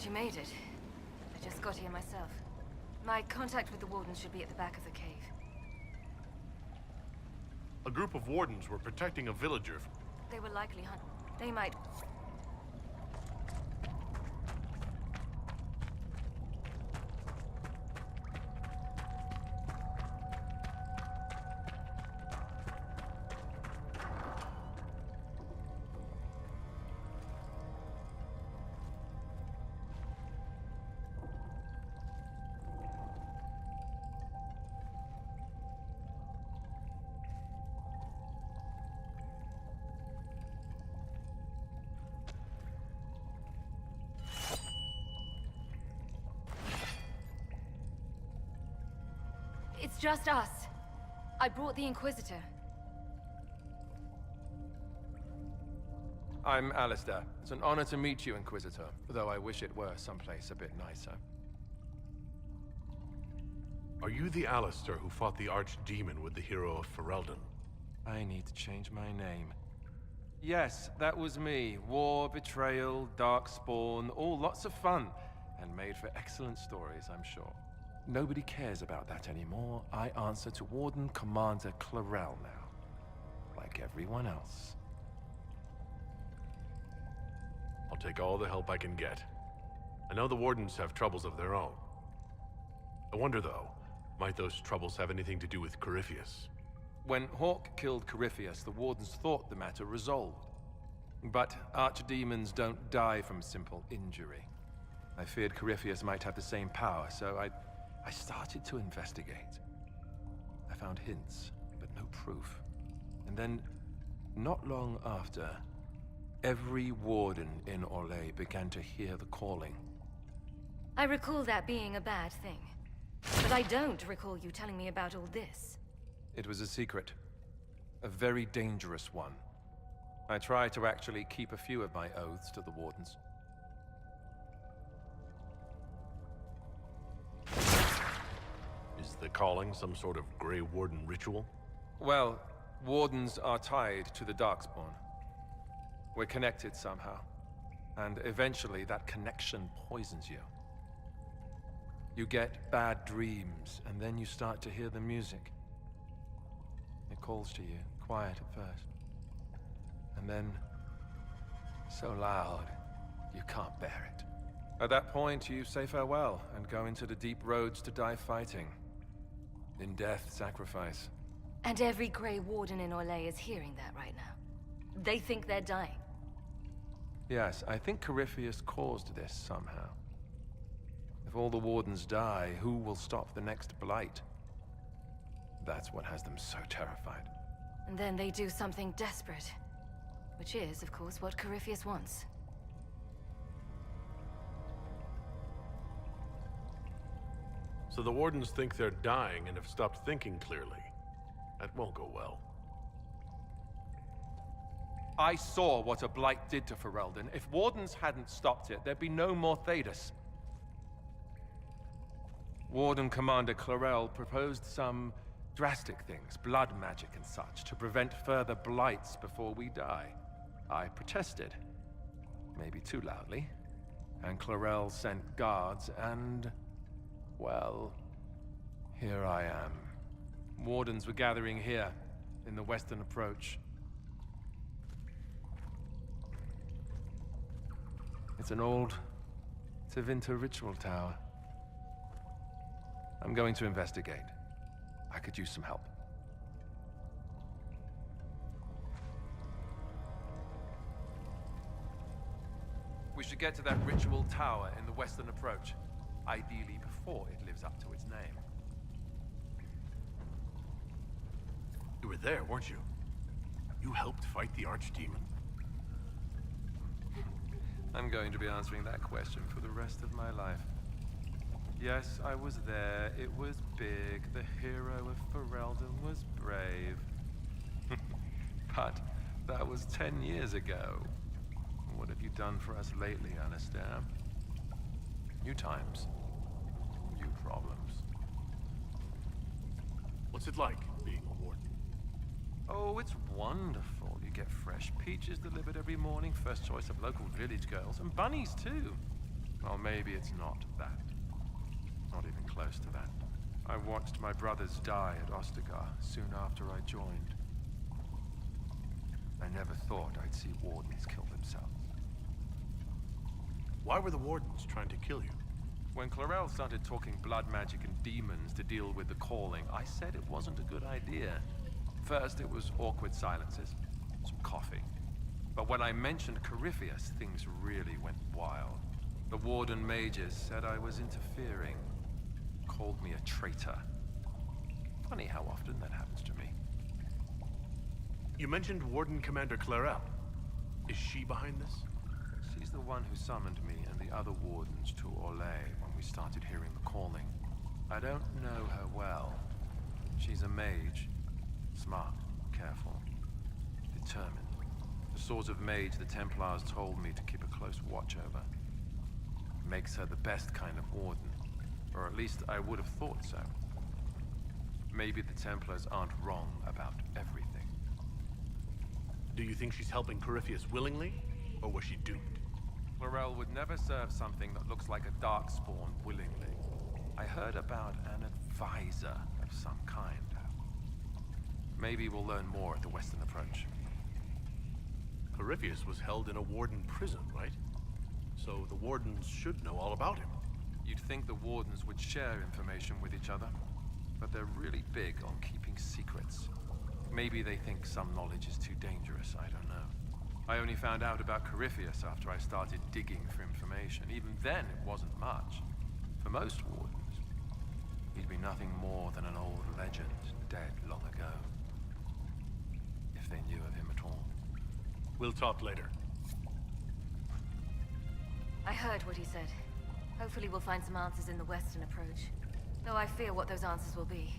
glad you made it. I just got here myself. My contact with the Warden should be at the back of the cave. A group of Wardens were protecting a villager. They were likely They might... It's just us. I brought the Inquisitor. I'm Alistair. It's an honor to meet you, Inquisitor, though I wish it were someplace a bit nicer. Are you the Alistair who fought the Archdemon with the hero of Ferelden? I need to change my name. Yes, that was me. War, betrayal, darkspawn, all lots of fun. And made for excellent stories, I'm sure. Nobody cares about that anymore. I answer to Warden Commander Clarel now. Like everyone else. I'll take all the help I can get. I know the Wardens have troubles of their own. I wonder, though, might those troubles have anything to do with Corypheus? When Hawke killed Corypheus, the Wardens thought the matter resolved. But archdemons don't die from simple injury. I feared Corypheus might have the same power, so I started to investigate. I found hints, but no proof. And then, not long after, every Warden in Orlais began to hear the calling. I recall that being a bad thing. But I don't recall you telling me about all this. It was a secret. A very dangerous one. I try to actually keep a few of my oaths to the Wardens. Is the calling some sort of Grey Warden ritual? Well, Wardens are tied to the Darkspawn. We're connected somehow. And eventually that connection poisons you. You get bad dreams, and then you start to hear the music. It calls to you, quiet at first. And then, so loud, you can't bear it. At that point, you say farewell, and go into the deep roads to die fighting. In death, sacrifice. And every Grey Warden in Orlais is hearing that right now. They think they're dying. Yes, I think Corypheus caused this somehow. If all the Wardens die, who will stop the next blight? That's what has them so terrified. And then they do something desperate. Which is, of course, what Corypheus wants. So the Wardens think they're dying and have stopped thinking clearly. That won't go well. I saw what a blight did to Ferelden. If Wardens hadn't stopped it, there'd be no more Thedas. Warden Commander Clarel proposed some drastic things, blood magic and such, to prevent further blights before we die. I protested. Maybe too loudly. And Clarel sent guards and... well, here I am. Wardens were gathering here, in the western approach. It's an old Tevinter ritual tower. I'm going to investigate. I could use some help. We should get to that ritual tower in the western approach. Ideally before it lives up to its name. You were there, weren't you? You helped fight the Archdemon? I'm going to be answering that question for the rest of my life. Yes, I was there. It was big. The hero of Ferelden was brave. But that was 10 years ago. What have you done for us lately, Alistair? New times. New problems. What's it like, being a Warden? Oh, it's wonderful. You get fresh peaches delivered every morning, first choice of local village girls, and bunnies too. Well, maybe it's not that. Not even close to that. I watched my brothers die at Ostagar soon after I joined. I never thought I'd see Wardens kill themselves. Why were the Wardens trying to kill you? When Clarel started talking blood magic and demons to deal with the calling, I said it wasn't a good idea. First, it was awkward silences, some coughing. But when I mentioned Corypheus, things really went wild. The Warden mages said I was interfering, called me a traitor. Funny how often that happens to me. You mentioned Warden Commander Clarel. Is she behind this? She's the one who summoned me and the other Wardens to Orlais when we started hearing the calling. I don't know her well. She's a mage. Smart, careful, determined. The sort of mage the Templars told me to keep a close watch over. Makes her the best kind of Warden. Or at least I would have thought so. Maybe the Templars aren't wrong about everything. Do you think she's helping Corypheus willingly? Or was she doomed? Clarel would never serve something that looks like a darkspawn willingly. I heard about an advisor of some kind. Maybe we'll learn more at the Western Approach. Corypheus was held in a Warden prison, right? So the Wardens should know all about him. You'd think the Wardens would share information with each other, but they're really big on keeping secrets. Maybe they think some knowledge is too dangerous, I don't know. I only found out about Corypheus after I started digging for information. Even then, it wasn't much. For most Wardens, he'd be nothing more than an old legend, dead long ago. If they knew of him at all. We'll talk later. I heard what he said. Hopefully we'll find some answers in the Western Approach. Though I fear what those answers will be.